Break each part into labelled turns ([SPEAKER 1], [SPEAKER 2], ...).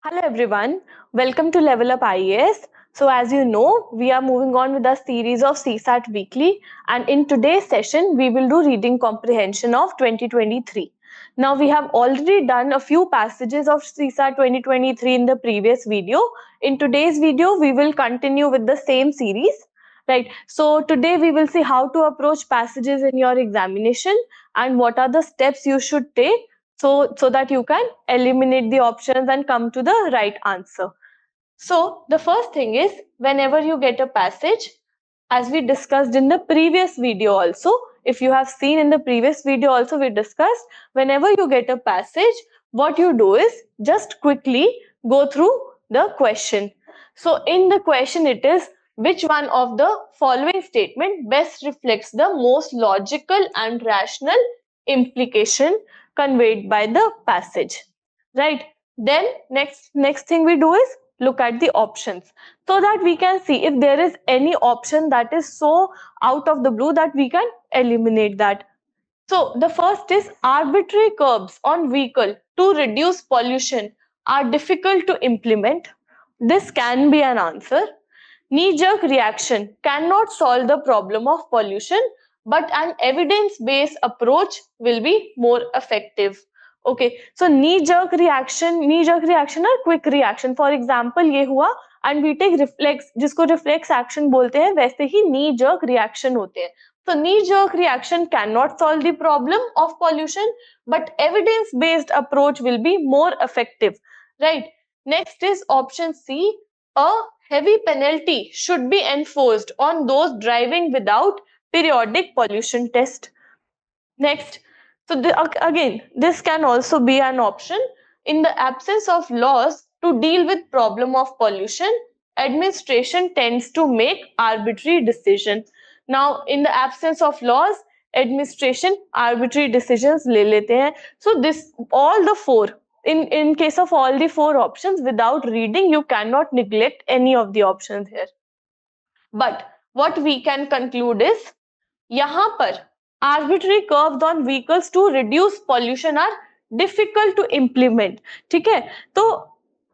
[SPEAKER 1] Hello everyone, welcome to LevelUp IAS. So as you know, we are moving on with a series of CSAT weekly, and in today's session we will do reading comprehension of 2023. Now we have already done a few passages of CSAT 2023 in the previous video. In today's video we will continue with the same series. Right. So today we will see how to approach passages in your examination and what are the steps you should take so that you can eliminate the options and come to the right answer. So the first thing is, whenever you get a passage, as we discussed in the previous video also, if you have seen in the previous video also, we discussed, whenever you get a passage, what you do is just quickly go through the question. So in the question it is, which one of the following statement best reflects the most logical and rational implication conveyed by the passage, right? Then next thing we do is look at the options so that we can see if there is any option that is so out of the blue that we can eliminate that. So the first is, arbitrary curbs on vehicle to reduce pollution are difficult to implement. This can be an answer. Knee-jerk reaction cannot solve the problem of pollution, but an evidence-based approach will be more effective. Okay, so knee-jerk reaction or quick reaction. For example, ये हुआ and we take reflex, जिसको reflex action बोलते हैं, वैसे ही knee-jerk reaction होते हैं. So knee-jerk reaction cannot solve the problem of pollution, but evidence-based approach will be more effective, right? Next is option C. A heavy penalty should be enforced on those driving without periodic pollution test. Next, so again, this can also be an option. In the absence of laws to deal with problem of pollution, administration tends to make arbitrary decision. Now, in the absence of laws, administration arbitrary decisions le lete hain. So this, all the four, in case of all the four options, without reading, you cannot neglect any of the options here. But what we can conclude is, यहाँ पर arbitrary curbs on vehicles to reduce pollution are difficult to implement. ठीक है, तो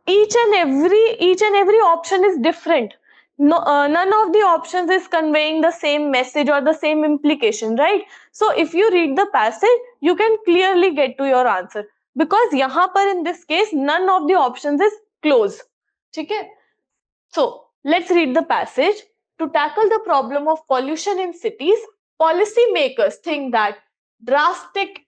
[SPEAKER 1] each and every option is different. No, none of the options is conveying the same message or the same implication, right? So if you read the passage, you can clearly get to your answer, because यहाँ पर in this case none of the options is close. ठीक है, so let's read the passage. To tackle the problem of pollution in cities, policymakers think that drastic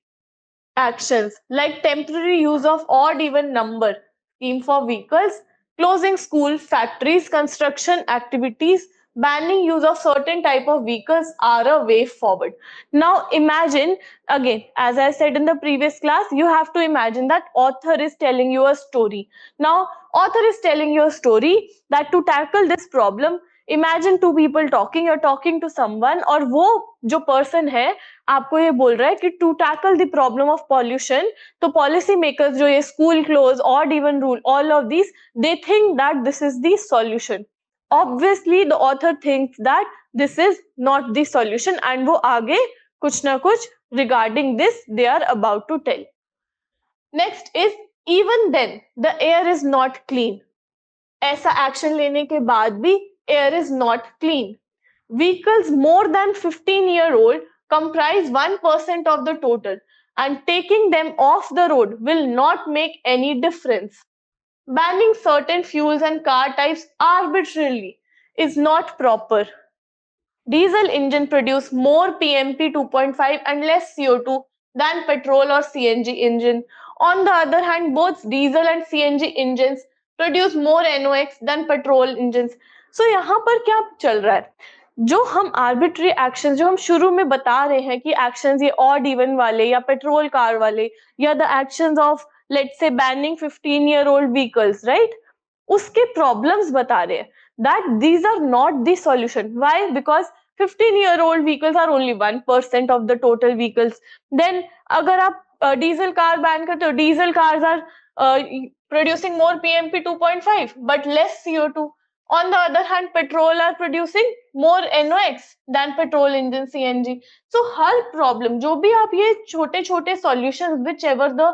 [SPEAKER 1] actions like temporary use of odd-even number scheme for vehicles, closing school, factories, construction activities, banning use of certain type of vehicles are a way forward. Now imagine, again, as I said in the previous class, you have to imagine that author is telling you a story. Now author is telling you a story that to tackle this problem, imagine two people talking, you're talking to someone, और वो जो person है आपको ये बोल रहा है कि to tackle the problem of pollution, तो policy makers जो ये school close, odd even rule, all of these, they think that this is the solution. Obviously the author thinks that this is not the solution, and वो आगे कुछ ना कुछ regarding this they are about to tell. Next is, even then the air is not clean. ऐसा action लेने के बाद भी air is not clean. Vehicles more than 15-year-old comprise 1% of the total, and taking them off the road will not make any difference. Banning certain fuels and car types arbitrarily is not proper. Diesel engine produce more PMP 2.5 and less CO2 than petrol or CNG engine. On the other hand, both diesel and CNG engines produce more NOx than petrol engines. So यहाँ पर क्या चल रहा है? जो हम arbitrary actions जो हम शुरू में बता रहे हैं कि एक्शंस ये ऑड इवन वाले या पेट्रोल कार वाले या the actions of let's say banning 15-year-old vehicles, right, उसके प्रॉब्लम्स बता रहे हैं, that these are not the solution. Why? Because 15-year-old vehicles are only 1% of the total vehicles. Then अगर आप डीजल कार बैन करते हो, diesel cars are producing more PMP 2.5 but less CO2. On the other hand, petrol are producing more NOx than petrol engine CNG. So her problem जो भी आप ये छोटे छोटे solutions whichever the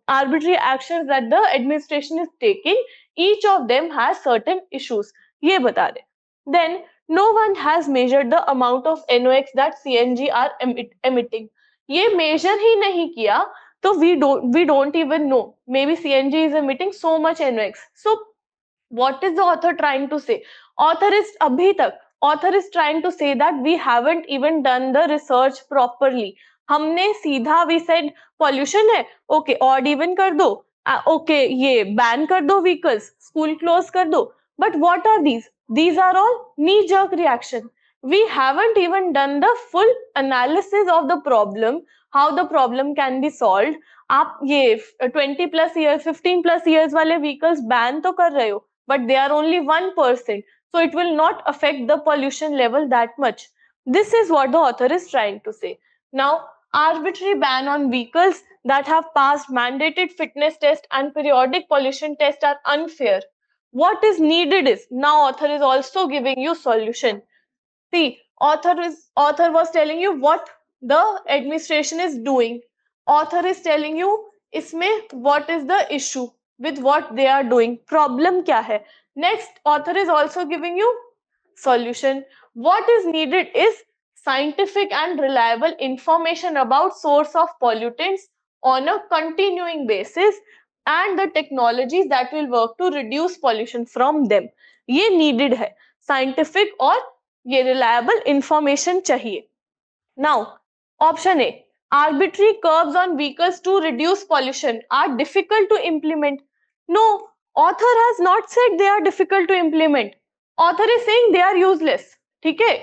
[SPEAKER 1] arbitrary actions that the administration is taking, each of them has certain issues. ये बता रहे. Then no one has measured the amount of NOx that CNG are emitting. ये measure ही नहीं किया तो we don't even know. Maybe CNG is emitting so much NOx. So what is the author trying to say? Author is trying to say that we haven't even done the research properly. हमने सीधा we said pollution है, okay odd even कर दो, okay ये ban कर दो vehicles, school close कर दो. But what are these? These are all knee jerk reaction. We haven't even done the full analysis of the problem, how the problem can be solved. आप ये 20 plus years 15 plus years वाले vehicles ban तो कर रहे हो, but they are only 1%, so it will not affect the pollution level that much. This is what the author is trying to say. Now, arbitrary ban on vehicles that have passed mandated fitness test and periodic pollution test are unfair. What is needed is, now author is also giving you solution. See, author was telling you what the administration is doing. Author is telling you इसमें what is the issue with what they are doing. Problem क्या है? Next, author is also giving you solution. What is needed is scientific and reliable information about source of pollutants on a continuing basis and the technologies that will work to reduce pollution from them. ये needed है. Scientific और ये reliable information चाहिए. Now, option A. Arbitrary curbs on vehicles to reduce pollution are difficult to implement. No, author has not said they are difficult to implement. Author is saying they are useless. ठीक है?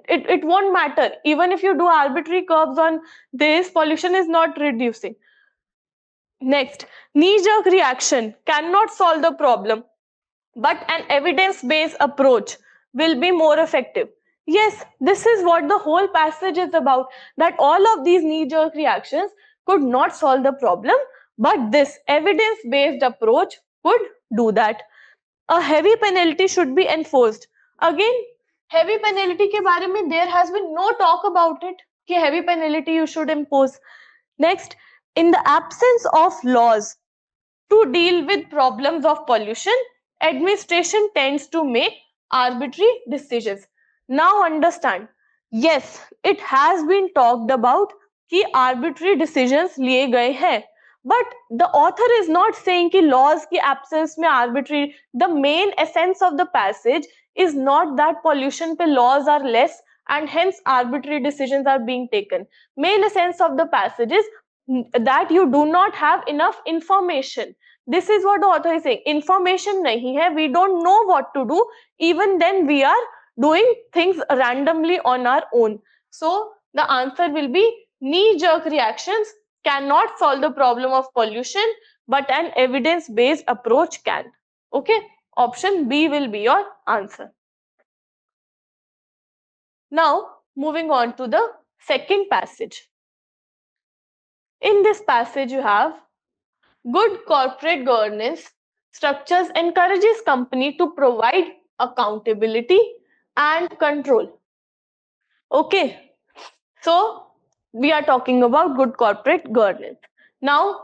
[SPEAKER 1] It won't matter. Even if you do arbitrary curbs on this, pollution is not reducing. Next, knee-jerk reaction cannot solve the problem, but an evidence-based approach will be more effective. Yes, this is what the whole passage is about, that all of these knee-jerk reactions could not solve the problem, but this evidence-based approach could do that. A heavy penalty should be enforced. Again, heavy penalty के बारे में there has been no talk about it, कि heavy penalty you should impose. Next, in the absence of laws to deal with problems of pollution, administration tends to make arbitrary decisions. Now understand, yes, it has been talked about कि arbitrary decisions लिए गए हैं, but the author is not saying कि laws की absence में arbitrary. The main essence of the passage is not that pollution पे laws are less and hence arbitrary decisions are being taken. Main essence of the passage is that you do not have enough information. This is what the author is saying. Information nahi hai, we don't know what to do. Even then we are doing things randomly on our own. So the answer will be knee-jerk reactions cannot solve the problem of pollution, but an evidence-based approach can. Okay, option B will be your answer. Now moving on to the second passage. In this passage you have good corporate governance structures encourages company to provide accountability and control. Okay, so we are talking about good corporate governance. Now,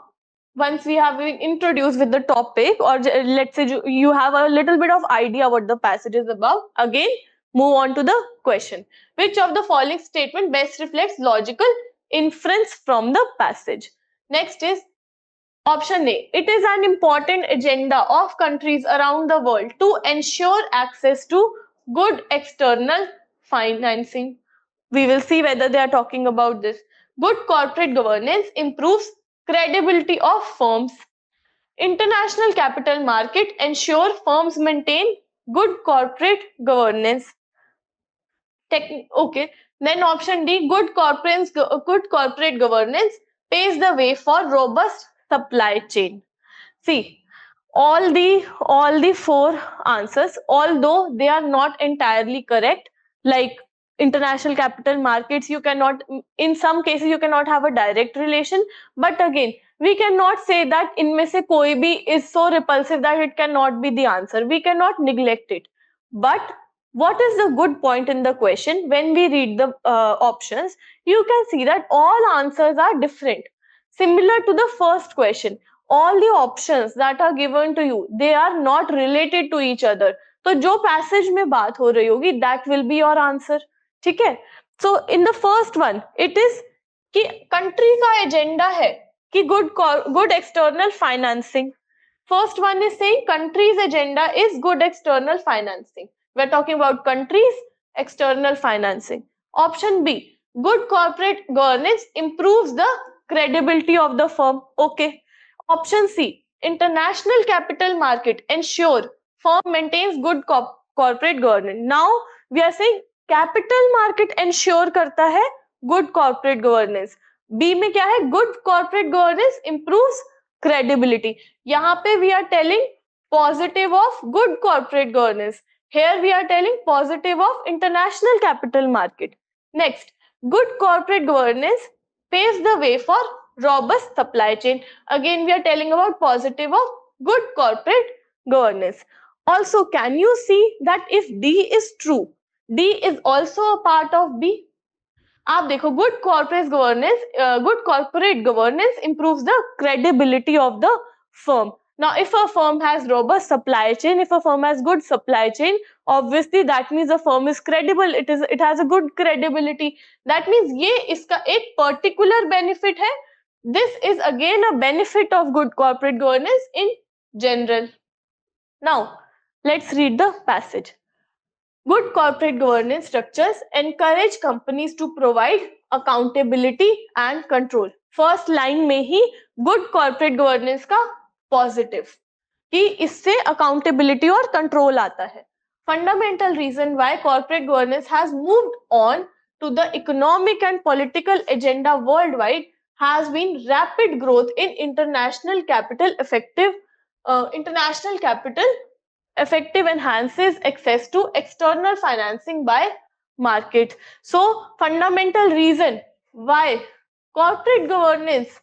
[SPEAKER 1] once we have been introduced with the topic, or let's say you have a little bit of idea what the passage is about, again move on to the question. Which of the following statement best reflects logical inference from the passage? Next is option A. It is an important agenda of countries around the world to ensure access to good external financing. We will see whether they are talking about this. Good corporate governance improves credibility of firms. International capital market ensure firms maintain good corporate governance. Okay. Then option D, good corporate governance paves the way for robust supply chain. See, all the four answers, although they are not entirely correct, like international capital markets, you cannot, in some cases you cannot have a direct relation, but again We cannot say that इनमें से कोई भी is so repulsive that it cannot be the answer. We cannot neglect it. But what is the good point in the question? When we read the options, you can see that all answers are different. Similar to the first question, all the options that are given to you, they are not related to each other. तो जो passage में बात हो रही होगी, that will be your answer. ठीक है? So in the first one, it is कि country का agenda है कि good external financing. First one is saying country's agenda is good external financing. We're talking about country's external financing. Option B, good corporate governance improves the credibility of the firm. Okay. Option C, international capital market ensure firm maintains good corporate governance. Now we are saying capital market ensure करता है good corporate governance. B में क्या है? Good corporate governance improves credibility. यहाँ पे we are telling positive of good corporate governance. Here we are telling positive of international capital market. Next, good corporate governance paves the way for robust supply chain. Again, we are telling about positive of good corporate governance. Also, can you see that if D is true, D is also a part of B? आप देखो good corporate governance improves the credibility of the firm. Now, if a firm has robust supply chain, if a firm has good supply chain, obviously that means the firm is credible. It has a good credibility. That means ये इसका एक particular benefit है. This is again a benefit of good corporate governance in general. Now, let's read the passage. Good corporate governance structures encourage companies to provide accountability and control. First line में ही good corporate governance का positive कि इससे accountability और control आता है. Fundamental reason why corporate governance has moved on to the economic and political agenda worldwide has been rapid growth in international capital enhances access to external financing by market. So fundamental reason why corporate governance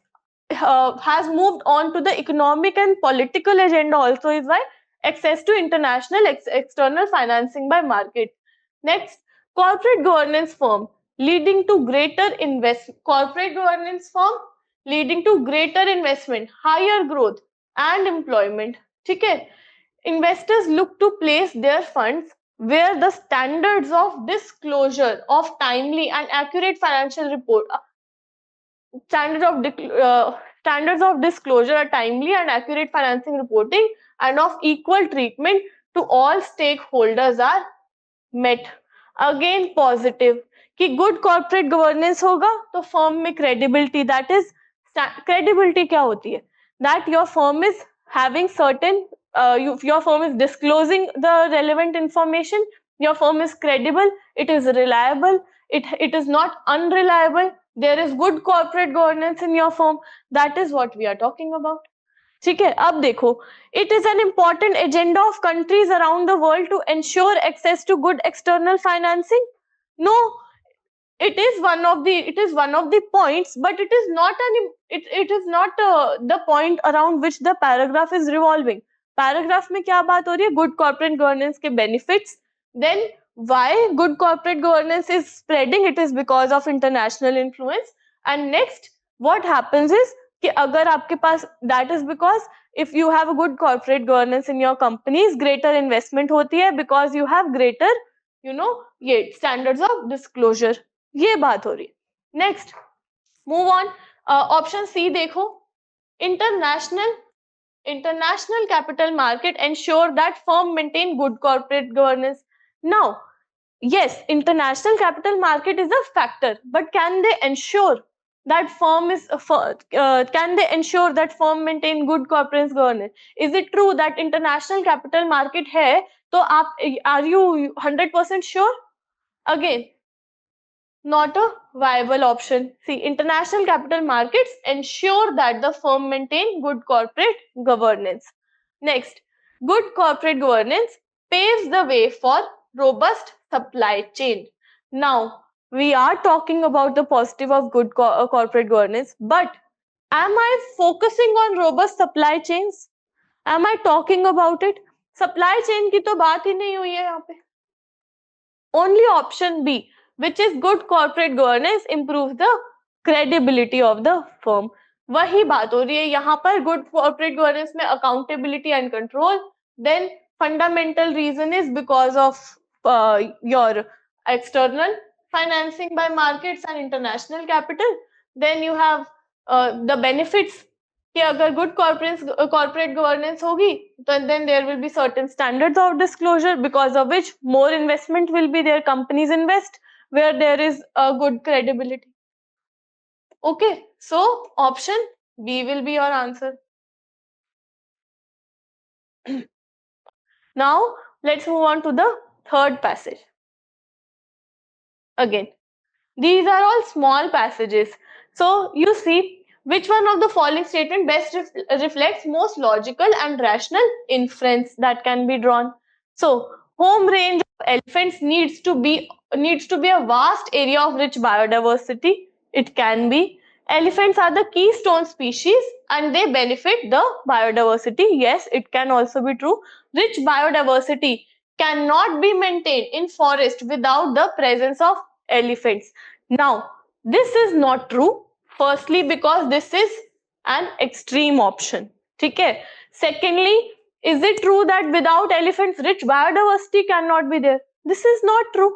[SPEAKER 1] has moved on to the economic and political agenda also is why access to international external financing by market. Next, corporate governance firm leading to greater investment, higher growth and employment. ठीक है? Investors look to place their funds where the standards of disclosure of timely and accurate financial report standards of disclosure are timely and accurate financing reporting and of equal treatment to all stakeholders are met. Again positive कि good corporate governance होगा तो firm में credibility, that is credibility क्या होती है? That your firm is having certain your firm is disclosing the relevant information, your firm is credible, it is reliable, it is not unreliable, there is good corporate governance in your firm. That is what we are talking about. ठीक है? अब देखो, it is an important agenda of countries around the world to ensure access to good external financing. No, it is one of the points, but it is not the point around which the paragraph is revolving. Paragraph में क्या बात हो रही है? Good corporate governance के benefits. Then why good corporate governance is spreading? It is because of international influence. And next, what happens is कि अगर आपके पास, that is because if you have a good corporate governance in your companies, greater investment होती है because you have greater, ये standards of disclosure. ये बात हो रही है. Next, move on. Option C देखो. International capital market ensure that firm maintain good corporate governance. Now, yes, international capital market is a factor, but can they ensure that firm maintain good corporate governance? Is it true that international capital market है तो are you 100% sure? Again, not a viable option. See, international capital markets ensure that the firm maintain good corporate governance. Next, good corporate governance paves the way for robust supply chain. Now, we are talking about the positive of good corporate governance, but Am I focusing on robust supply chains? Am I talking about it? Supply chain की तो बात ही नहीं हुई है यहाँ पे. Only option B, which is good corporate governance, improves the credibility of the firm. वही बात हो रही है यहाँ पर. Good corporate governance में accountability and control. Then fundamental reason is because of your external financing by markets and international capital. Then you have the benefits कि अगर good corporate governance होगी तो then there will be certain standards of disclosure because of which more investment will be there. Companies invest where there is a good credibility. Okay, so option B will be your answer. Now let's move on to the third passage. Again, these are all small passages. So you see which one of the following statement best reflects most logical and rational inference that can be drawn. So home range of elephants needs to be a vast area of rich biodiversity. It can be. Elephants are the keystone species and they benefit the biodiversity. Yes, it can also be true. Rich biodiversity cannot be maintained in forest without the presence of elephants. Now, this is not true. Firstly, because this is an extreme option. Okay. Secondly, is it true that without elephants, rich biodiversity cannot be there? This is not true.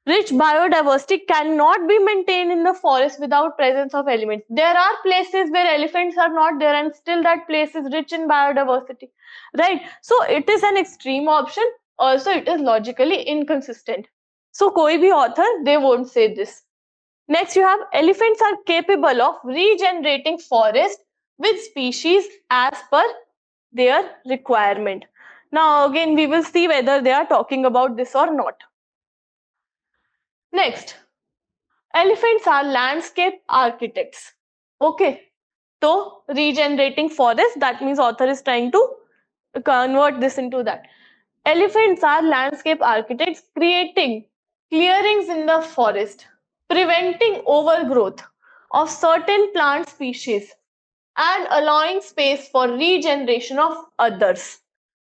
[SPEAKER 1] Rich biodiversity cannot be maintained in the forest without presence of elements. There are places where elephants are not there and still that place is rich in biodiversity. Right? So it is an extreme option. Also, it is logically inconsistent. So koi bhi author, they won't say this. Next, you have elephants are capable of regenerating forest with species as per their requirement. Now, again, we will see whether they are talking about this or not. Next, elephants are landscape architects. Okay, so regenerating forest, that means author is trying to convert this into that. Elephants are landscape architects creating clearings in the forest, preventing overgrowth of certain plant species and allowing space for regeneration of others.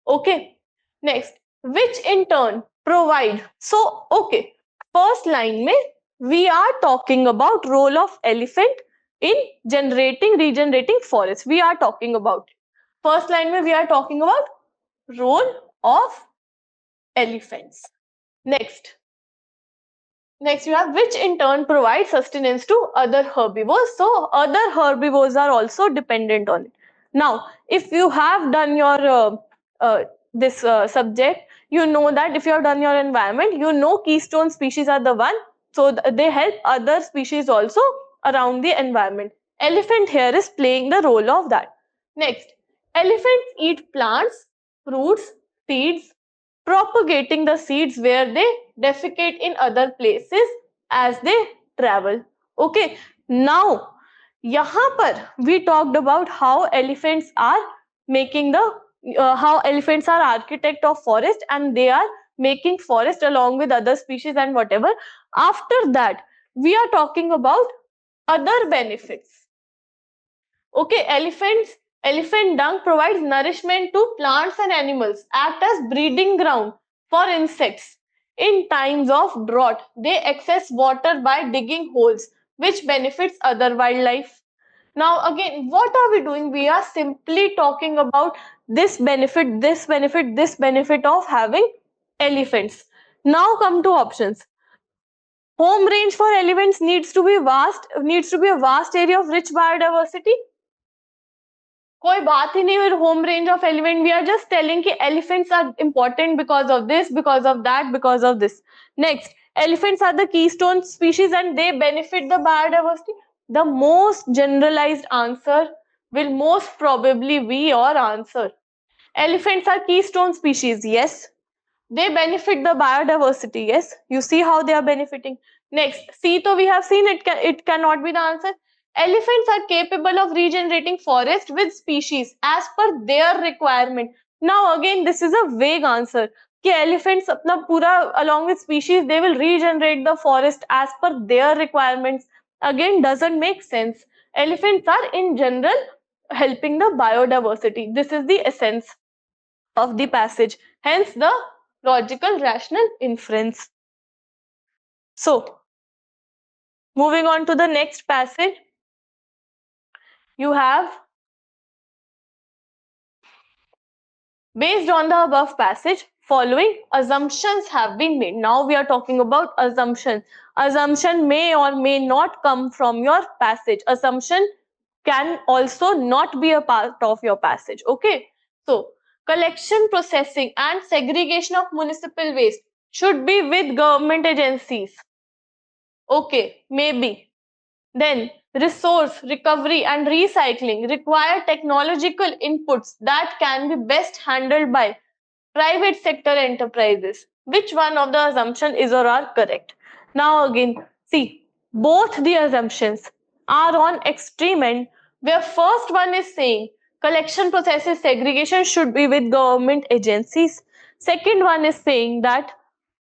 [SPEAKER 1] Okay, next, which in turn provide. So, okay, first line mein we are talking about role of elephant in regenerating forest. We are talking about. First line mein we are talking about role of elephants. Next you have which in turn provides sustenance to other herbivores. So other herbivores are also dependent on it. Now, if you have done your subject, you know that if you have done your environment, you know keystone species are the one. So they help other species also around the environment. Elephant here is playing the role of that. Next, elephants eat plants, fruits, seeds, propagating the seeds where they defecate in other places as they travel. Okay, now यहाँ पर we talked about how elephants are making the how elephants are architect of forest and they are making forest along with other species and whatever. After that, we are talking about other benefits. Okay, elephant dung provides nourishment to plants and animals, act as breeding ground for insects. In times of drought, they access water by digging holes, which benefits other wildlife. Now again, what are we doing? We are simply talking about this benefit, this benefit, this benefit of having elephants. Now come to options. Home range for elephants needs to be a vast area of rich biodiversity. कोई बात ही नहीं with home range of elephant. We are just telling कि elephants are important because of this, because of that, because of this. Next, elephants are the keystone species and they benefit the biodiversity. The most generalized answer will most probably be your answer. Elephants are keystone species, yes. They benefit the biodiversity, yes. You see how they are benefiting. Next, C, so we have seen it cannot be the answer. Elephants are capable of regenerating forest with species as per their requirement. Now again, this is a vague answer. कि elephants अपना पूरा along with species, they will regenerate the forest as per their requirements. Again, doesn't make sense. Elephants are in general helping the biodiversity. This is the essence of the passage. Hence the logical rational inference. So, moving on to the next passage, you have, based on the above passage, following assumptions have been made. Now we are talking about assumptions. Assumption may or may not come from your passage. Assumption can also not be a part of your passage. Okay. So, collection, processing and segregation of municipal waste should be with government agencies. Okay, maybe. Then, resource recovery and recycling require technological inputs that can be best handled by private sector enterprises. Which one of the assumptions is or are correct? Now again, see, both the assumptions are on extreme end, where first one is saying collection processes segregation should be with government agencies. Second one is saying that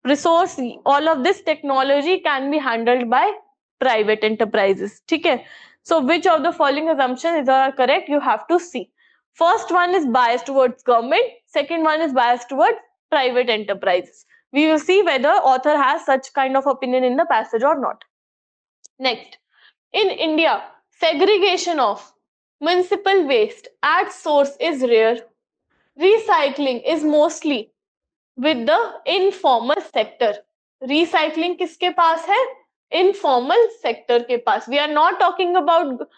[SPEAKER 1] resource, all of this technology can be handled by private enterprises. Okay? So which of the following assumptions are correct? You have to see. First one is biased towards government. Second one is biased towards private enterprises. We will see whether author has such kind of opinion in the passage or not. Next, in India, segregation of municipal waste at source is rare. Recycling is mostly with the informal sector. Recycling किसके पास है? Informal sector के पास. We are not talking about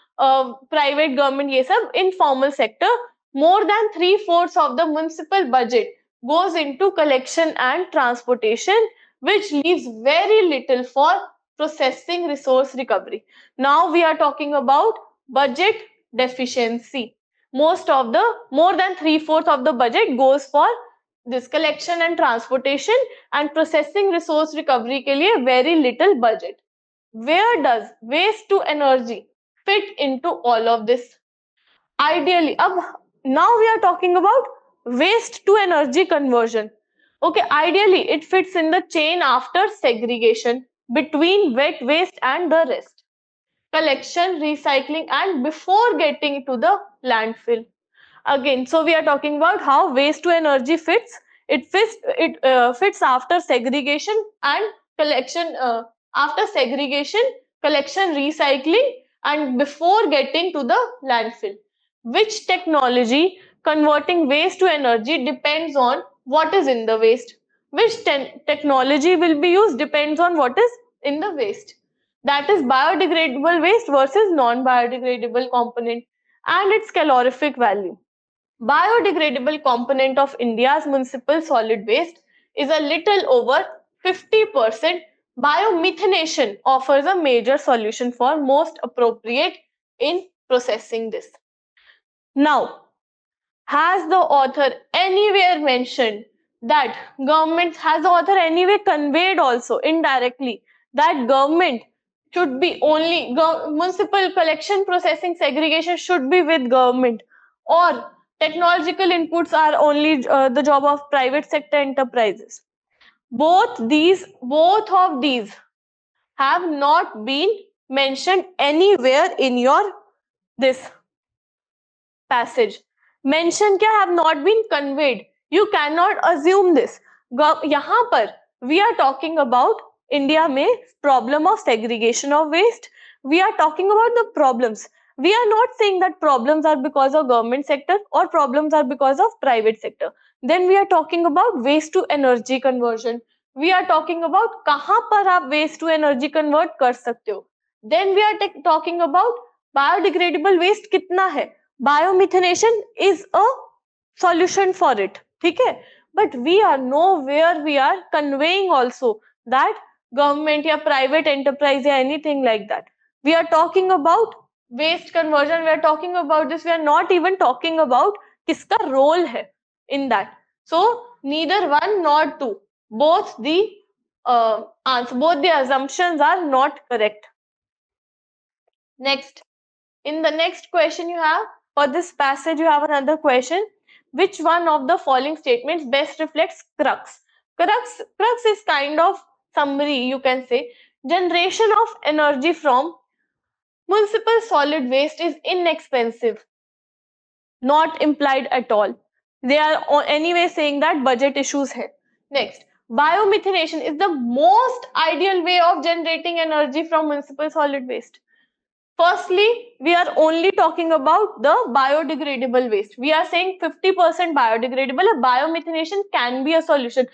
[SPEAKER 1] private government, ये सब informal sector. More than 3/4 of the municipal budget goes into collection and transportation, which leaves very little for processing resource recovery. Now we are talking about budget deficiency. More than 3/4 of the budget goes for this collection and transportation, and processing resource recovery के लिए very little budget. Where does waste to energy fit into all of this? Ideally, now we are talking about waste to energy conversion. Okay, ideally it fits in the chain after segregation between wet waste and the rest. Collection, recycling and before getting to the landfill. Again, so we are talking about how waste to energy fits. It fits after segregation and collection, after segregation, collection, recycling and before getting to the landfill. Which technology converting waste to energy depends on what is in the waste. Which technology will be used depends on what is in the waste. That is biodegradable waste versus non-biodegradable component and its calorific value. Biodegradable component of India's municipal solid waste is a little over 50%. Biomethanation offers a major solution for most appropriate in processing this. Now, has the author anywhere mentioned that government, has the author anywhere conveyed also indirectly that government should be only, municipal collection, processing, segregation should be with government, or technological inputs are only the job of private sector enterprises? Both of these have not been mentioned anywhere in your this passage. Mention क्या have not been conveyed. You cannot assume this. यहाँ पर we are talking about India में problem of segregation of waste. We are talking about the problems. We are not saying that problems are because of government sector or problems are because of private sector. Then we are talking about waste to energy conversion. We are talking about कहाँ पर आप waste to energy convert कर सकते हो. Then we are talking about biodegradable waste कितना है. Biomethanation is a solution for it. ठीक है? But we are nowhere we are conveying also that government या private enterprise या anything like that. We are talking about waste conversion. We are talking about this. We are not even talking about किसका role है in that. So neither one nor two. Both the assumptions are not correct. Next, in the next question you have, for this passage you have another question. Which one of the following statements best reflects crux? Crux is kind of summary, you can say. Generation of energy from Municipal solid waste is inexpensive. Not implied at all. They are anyway saying that budget issues hai. Next, biomethanation is the most ideal way of generating energy from municipal solid waste. Firstly, we are only talking about the biodegradable waste. We are saying 50% biodegradable. Biomethanation can be a solution.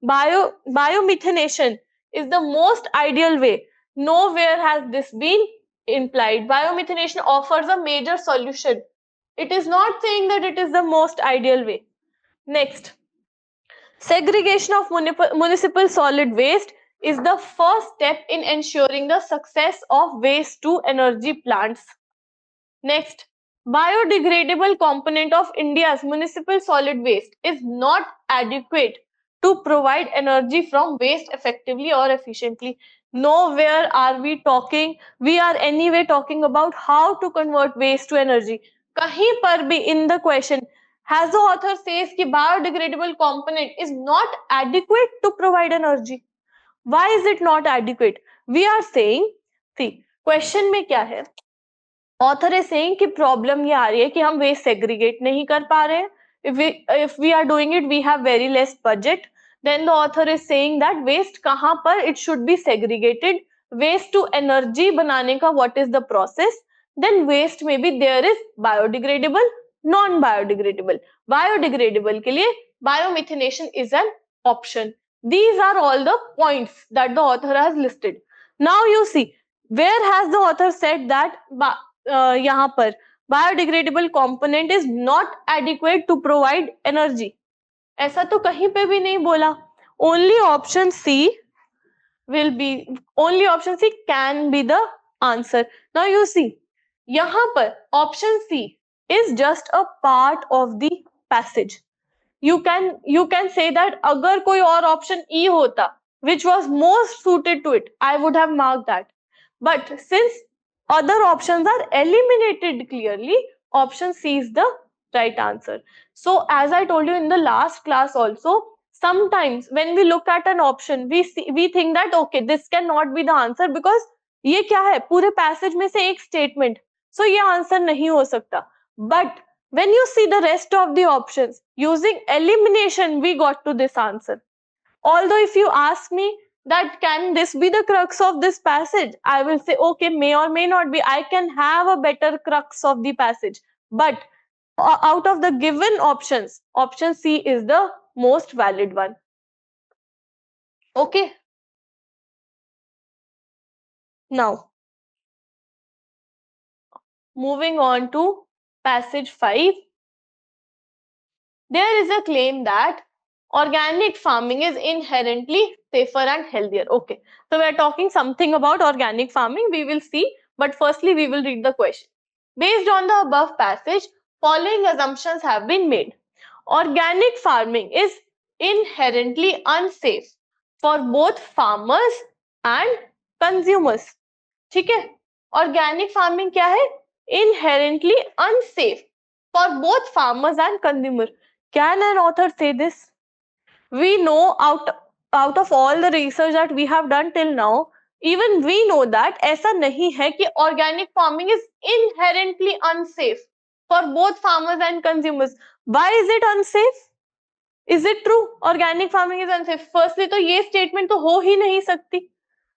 [SPEAKER 1] Biomethanation is the most ideal way. Nowhere has this been implied. Biomethanation offers a major solution. It is not saying that it is the most ideal way. Next, segregation of municipal solid waste is the first step in ensuring the success of waste to energy plants. Next, biodegradable component of India's municipal solid waste is not adequate to provide energy from waste effectively or efficiently. Nowhere are we talking, we are anyway talking about how to convert waste to energy. Kahin par bhi in the question has the author says कि biodegradable component is not adequate to provide energy. Why is it not adequate? We are saying, see, question में क्या है? Author is saying कि problem ये आ रही है कि हम waste segregate नहीं कर पा रहे हैं. If we are doing it, we have very less budget. Then the author is saying that waste कहाँ पर it should be segregated. Waste to energy बनाने का what is the process? Then waste में भी there is biodegradable, non-biodegradable. Biodegradable के लिए biomethanation is an option. These are all the points that the author has listed. Now you see, where has the author said that यहाँ पर biodegradable component is not adequate to provide energy? ऐसा तो कहीं पे भी नहीं बोला. Only option C can be the answer. Now you see, यहाँ पर option C is just a part of the passage. You can say that अगर कोई और option E होता which was most suited to it, I would have marked that. But since other options are eliminated clearly, option C is the right answer. So as I told you in the last class also, sometimes when we look at an option, we think that okay, this cannot be the answer because ये क्या है, पूरे passage में से एक statement, so ये answer नहीं हो सकता. But when you see the rest of the options, using elimination we got to this answer. Although if you ask me that can this be the crux of this passage, I will say okay, may or may not be. I can have a better crux of the passage, but out of the given options, option C is the most valid one. Okay, now moving on to passage 5. There is a claim that organic farming is inherently safer and healthier. Okay, so we are talking something about organic farming. We will see, but firstly we will read the question. Based on the above passage, following assumptions have been made. Organic farming is inherently unsafe for both farmers and consumers. ठीक है? Organic farming क्या है? Inherently unsafe for both farmers and consumers. Can an author say this? We know out of all the research that we have done till now, even we know that ऐसा नहीं है कि organic farming is inherently unsafe for both farmers and consumers. Why is it unsafe? Is it true? Organic farming is unsafe. Firstly, तो ये statement तो हो ही नहीं सकती.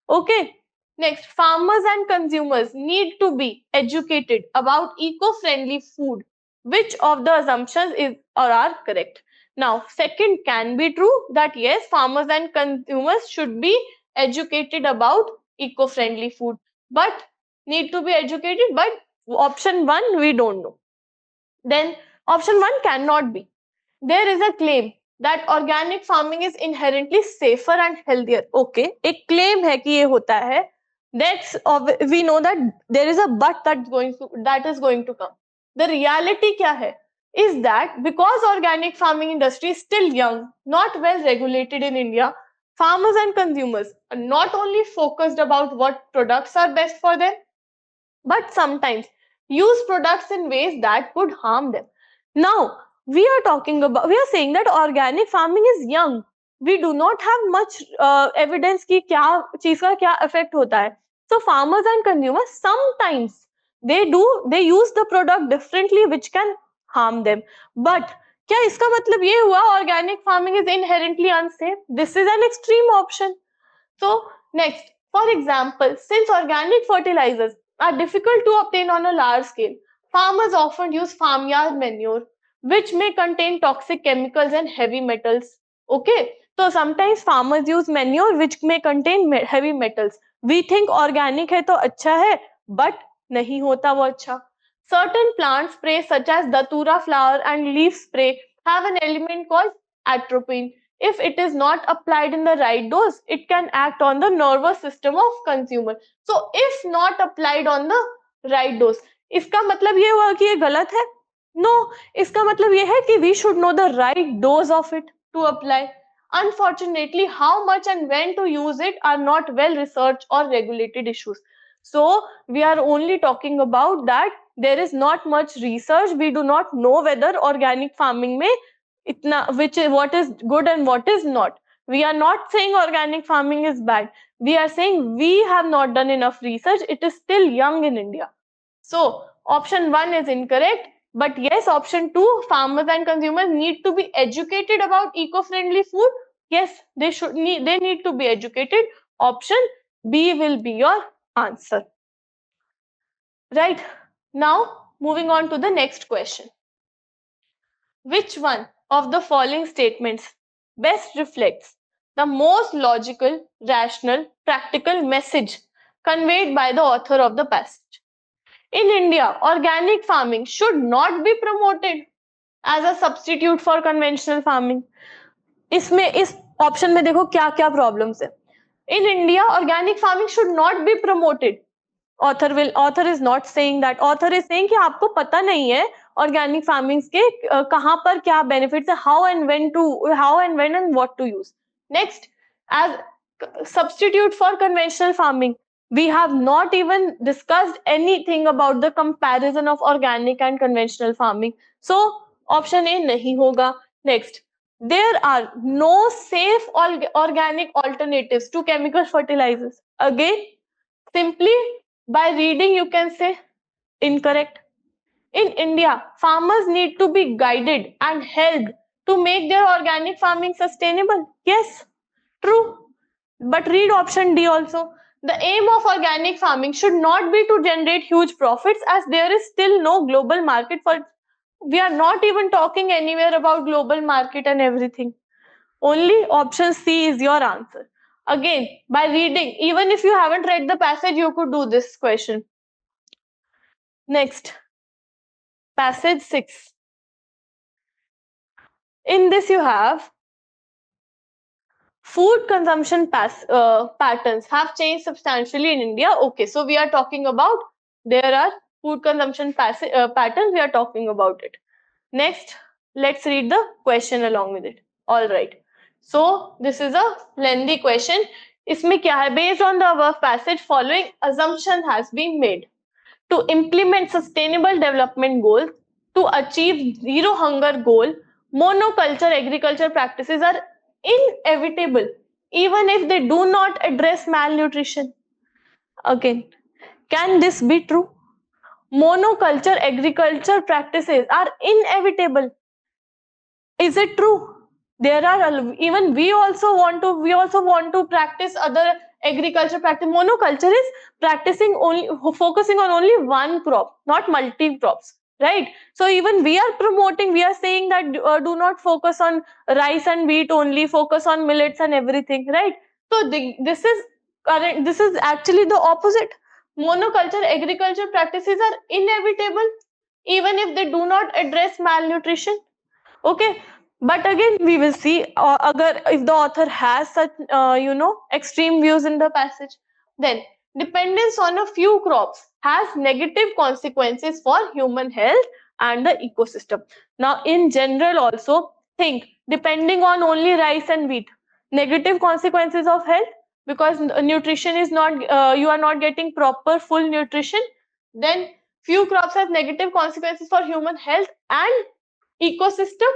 [SPEAKER 1] Okay. Next, farmers and consumers need to be educated about eco-friendly food. Which of the assumptions is or are correct? Now, second can be true that yes, farmers and consumers should be educated about eco-friendly food, but need to be educated. But option 1 we don't know. Then option 1 cannot be. There is a claim that organic farming is inherently safer and healthier. Okay, एक claim है कि ये होता है. That's we know that there is a but that is going to come. The reality क्या है? Is that because organic farming industry is still young, not well regulated in India, farmers and consumers are not only focused about what products are best for them, but sometimes use products in ways that could harm them. Now, we are saying that organic farming is young. We do not have much evidence कि क्या चीज का क्या effect होता है. So farmers and consumers sometimes they use the product differently which can harm them. But क्या इसका मतलब ये हुआ organic farming is inherently unsafe? This is an extreme option. So next, for example, since organic fertilizers are difficult to obtain on a large scale, farmers often use farmyard manure, which may contain toxic chemicals and heavy metals. Okay, so sometimes farmers use manure which may contain heavy metals. We think organic है तो अच्छा है, but नहीं होता वो अच्छा. Certain plant sprays such as datura flower and leaf spray have an element called atropine. If it is not applied in the right dose, it can act on the nervous system of consumer. So if not applied on the right dose, इसका मतलब ये हुआ कि ये गलत है? No, इसका मतलब ये है कि we should know the right dose of it to apply. Unfortunately, how much and when to use it are not well researched or regulated issues. So we are only talking about that there is not much research. We do not know whether organic farming may what is good and what is not. We are not saying organic farming is bad. We are saying we have not done enough research. It is still young in India. So option 1 is incorrect. But yes, option 2, farmers and consumers need to be educated about eco-friendly food. Yes, they need to be educated. Option B will be your answer. Right. Now moving on to the next question. Which one of the following statements best reflects the most logical, rational, practical message conveyed by the author of the passage? In India, organic farming should not be promoted as a substitute for conventional farming. इसमें इस option में देखो क्या क्या problems है. In India, organic farming should not be promoted. Author is not saying that. Author is saying कि आपको पता नहीं है organic farming के कहाँ पर क्या benefits है, how and when and what to use. Next, as substitute for conventional farming, we have not even discussed anything about the comparison of organic and conventional farming. So option A नहीं होगा. Next, there are no safe organic alternatives to chemical fertilizers. Again, simply by reading you can say incorrect. In India, farmers need to be guided and helped to make their organic farming sustainable. Yes, true. But read option D also. The aim of organic farming should not be to generate huge profits, as there is still no global market for it. We are not even talking anywhere about global market and everything. Only option C is your answer. Again, by reading, even if you haven't read the passage, you could do this question. Next, passage 6. In this you have food consumption patterns have changed substantially in India. Okay, so we are talking about there are food consumption patterns. We are talking about it. Next, let's read the question along with it. All right. So this is a lengthy question. इसमें क्या है? Based on the above passage, following assumption has been made. To implement sustainable development goals, to achieve zero hunger goal, monoculture agriculture practices are inevitable, even if they do not address malnutrition. Again, can this be true? Monoculture agriculture practices are inevitable. Is it true? There are even we also want to practice other agriculture practice. Monoculture is focusing on only one crop, not multi crops, right? So even we are saying that do not focus on rice and wheat only, focus on millets and everything, right? So this is actually the opposite. Monoculture agriculture practices are inevitable, even if they do not address malnutrition. Okay, but again we will see if the author has such extreme views in the passage. Then dependence on a few crops has negative consequences for human health and the ecosystem. Now in general also think, depending on only rice and wheat, negative consequences of health, because nutrition is not you are not getting proper full nutrition. Then few crops have negative consequences for human health and ecosystem.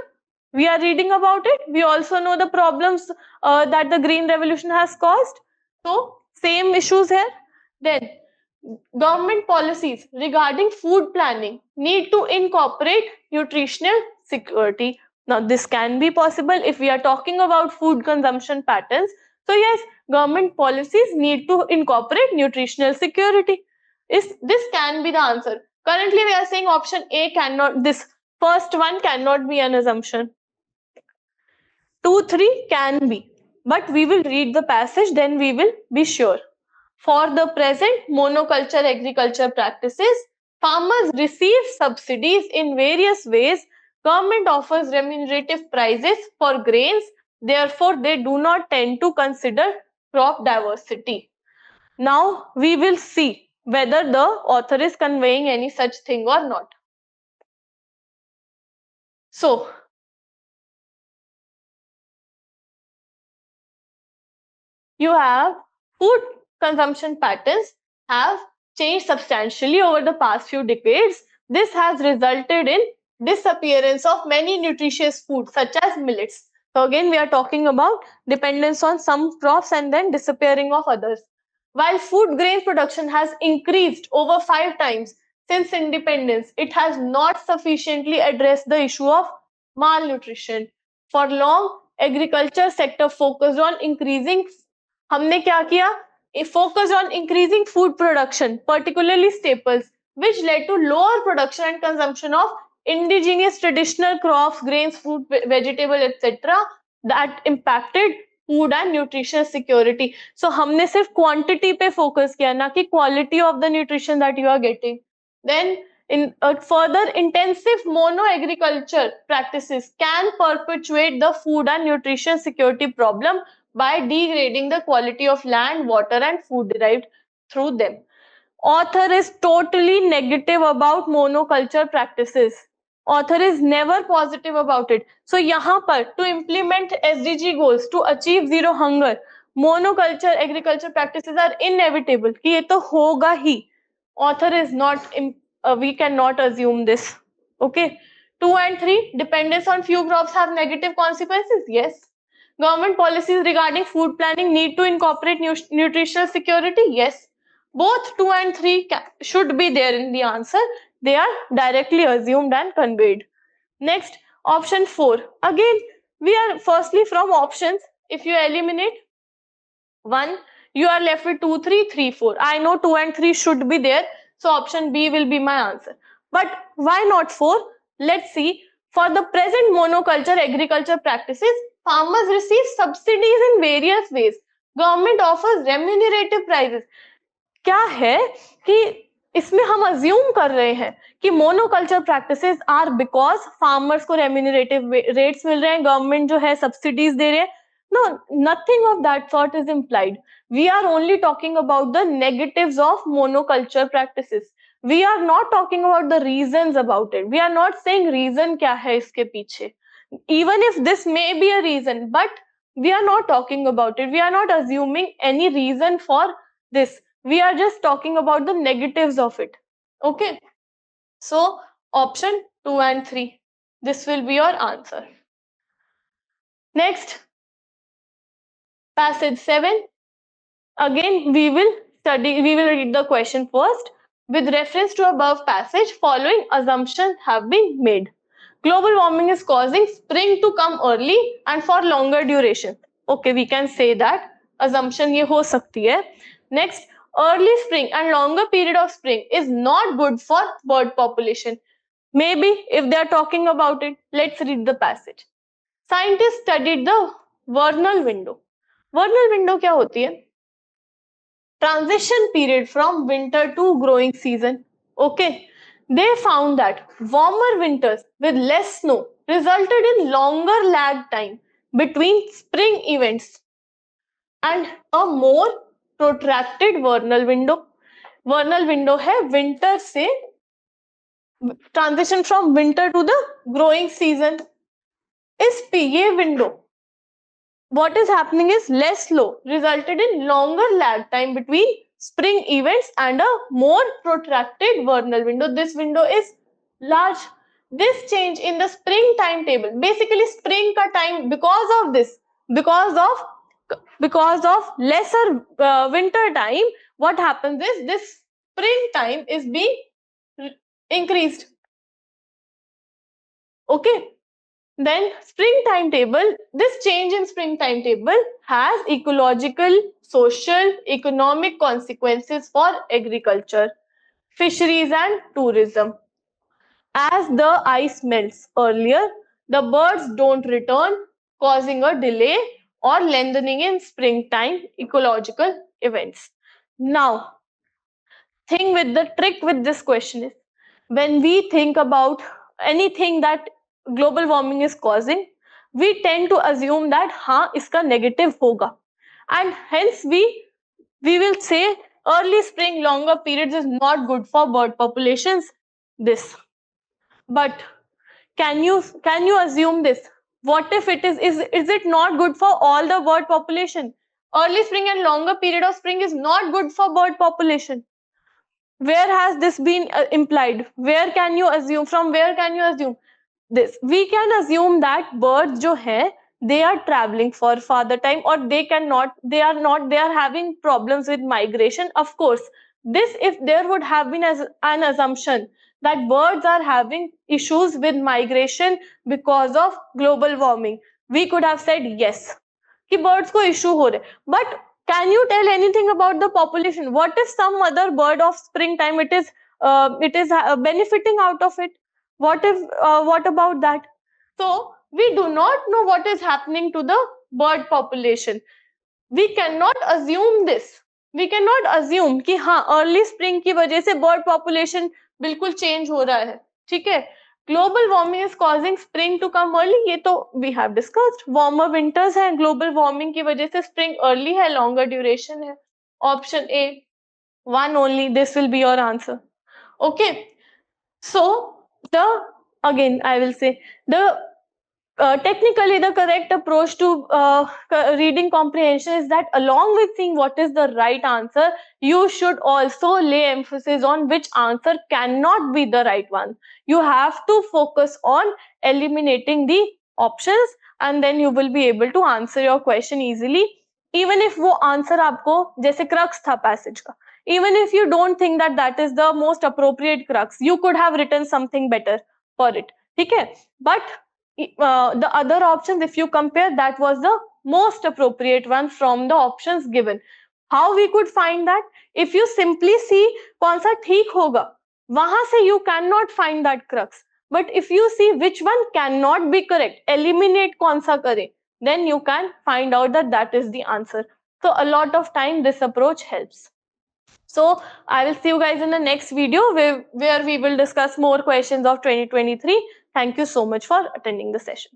[SPEAKER 1] We are reading about it. We also know the problems that the green revolution has caused. So same issues here. Then government policies regarding food planning need to incorporate nutritional security. Now, this can be possible if we are talking about food consumption patterns. So yes, government policies need to incorporate nutritional security. This can be the answer. Currently, we are saying option A cannot, this first one cannot be an assumption. 2, 3 can be, but we will read the passage, then we will be sure. For the present monoculture agriculture practices, farmers receive subsidies in various ways. Government offers remunerative prices for grains, therefore they do not tend to consider crop diversity. Now we will see whether the author is conveying any such thing or not. So, you have food consumption patterns have changed substantially over the past few decades. This has resulted in disappearance of many nutritious foods such as millets. So again, we are talking about dependence on some crops and then disappearing of others. While food grain production has increased over 5 times since independence, it has not sufficiently addressed the issue of malnutrition. For long, agriculture sector focused on increasing, हमने क्या किया? It focused on increasing food production, particularly staples, which led to lower production and consumption of indigenous traditional crops, grains, fruit, vegetable, etc. that impacted food and nutrition security. So हमने सिर्फ quantity पे focus किया, ना कि quality of the nutrition that you are getting. Then in further, intensive mono agriculture practices can perpetuate the food and nutrition security problem by degrading the quality of land, water, and food derived through them. Author is totally negative about monoculture practices. Author is never positive about it. So यहाँ पर to implement SDG goals to achieve zero hunger, monoculture agriculture practices are inevitable. कि ये तो होगा ही. Author is not, we cannot assume this. Okay. 2 and 3, dependence on few crops have negative consequences. Yes. Government policies regarding food planning need to incorporate nutritional security. Yes. Both 2 and 3 should be there in the answer. They are directly assumed and conveyed. Next, option 4. Again, we are firstly from options. If you eliminate 1, you are left with 2, 3, 3, 4. I know 2 and 3 should be there. So option B will be my answer. But why not 4? Let's see. For the present monoculture agriculture practices, farmers receive subsidies in various ways. Government offers remunerative prices. क्या है कि इसमें हम assume कर रहे हैं कि monoculture practices are because farmers को रेम्यूनरेटिव रेट्स मिल रहे हैं, गवर्नमेंट जो है सब्सिडीज दे रहे हैं. No, nothing of that sort is implied. We are only talking about the negatives of monoculture practices. We are not talking about the reasons about it. We are not saying reason क्या है इसके पीछे. Even if this may be a reason, but we are not talking about it. We are not assuming any reason for this. We are just talking about the negatives of it. Okay. So option 2 and 3. This will be your answer. Next, passage 7. Again, we will read the question first. With reference to above passage, following assumptions have been made. Global warming is causing spring to come early and for longer duration. Okay, we can say that. Assumption ये हो सकती है. Next, early spring and longer period of spring is not good for bird population. Maybe if they are talking about it, let's read the passage. Scientists studied the vernal window. Vernal window क्या होती है? Transition period from winter to growing season. Okay. They found that warmer winters with less snow resulted in longer lag time between spring events and a more protracted vernal window. Vernal window है winter से transition from winter to the growing season. इस ये window, what is happening is less slow, resulted in longer lag time between spring events and a more protracted vernal window. This window is large. This change in the spring timetable, basically spring ka time, because of this, because of lesser winter time, what happens is this springtime is being increased. Okay. Then spring timetable, this change in spring timetable has ecological, social, economic consequences for agriculture, fisheries and tourism. As the ice melts earlier, the birds don't return, causing a delay or lengthening in springtime ecological events. Now, the trick with this question is, when we think about anything that global warming is causing, we tend to assume that हाँ इसका negative होगा, and hence we will say early spring longer periods is not good for bird populations. This, but can you assume this? What if it is it not good for all the bird population? Early spring and longer period of spring is not good for bird population. Where has this been implied? Where can you assume? From where can you assume this? We can assume that birds jo hai, they are traveling for farther time, or they are having problems with migration. Of course, this, if there would have been as an assumption that birds are having issues with migration because of global warming, we could have said yes कि birds को issue हो रहे. But can you tell anything about the population? What if some other bird of springtime it is benefiting out of it? What about that? So we do not know what is happening to the bird population. We cannot assume this. We cannot assume कि हाँ early spring की वजह से bird population बिल्कुल change हो रहा है. ठीक है? Global warming is causing spring to come early. ये तो we have discussed. Warmer winters है, global warming की वजह से spring early है, longer duration है. Option A, one only. This will be your answer. Okay. So again I will say technically the correct approach to reading comprehension is that along with seeing what is the right answer, you should also lay emphasis on which answer cannot be the right one. You have to focus on eliminating the options, and then you will be able to answer your question easily. Even if वो answer आपको जैसे crux था passage का, even if you don't think that that is the most appropriate crux, you could have written something better for it. ठीक है? But the other options, if you compare, that was the most appropriate one from the options given. How we could find that? If you simply see कौन सा ठीक होगा, वहां से you cannot find that crux. But if you see which one cannot be correct, eliminate कौन सा करे, then you can find out that that is the answer. So a lot of time this approach helps. So I will see you guys in the next video where we will discuss more questions of 2023. Thank you so much for attending the session.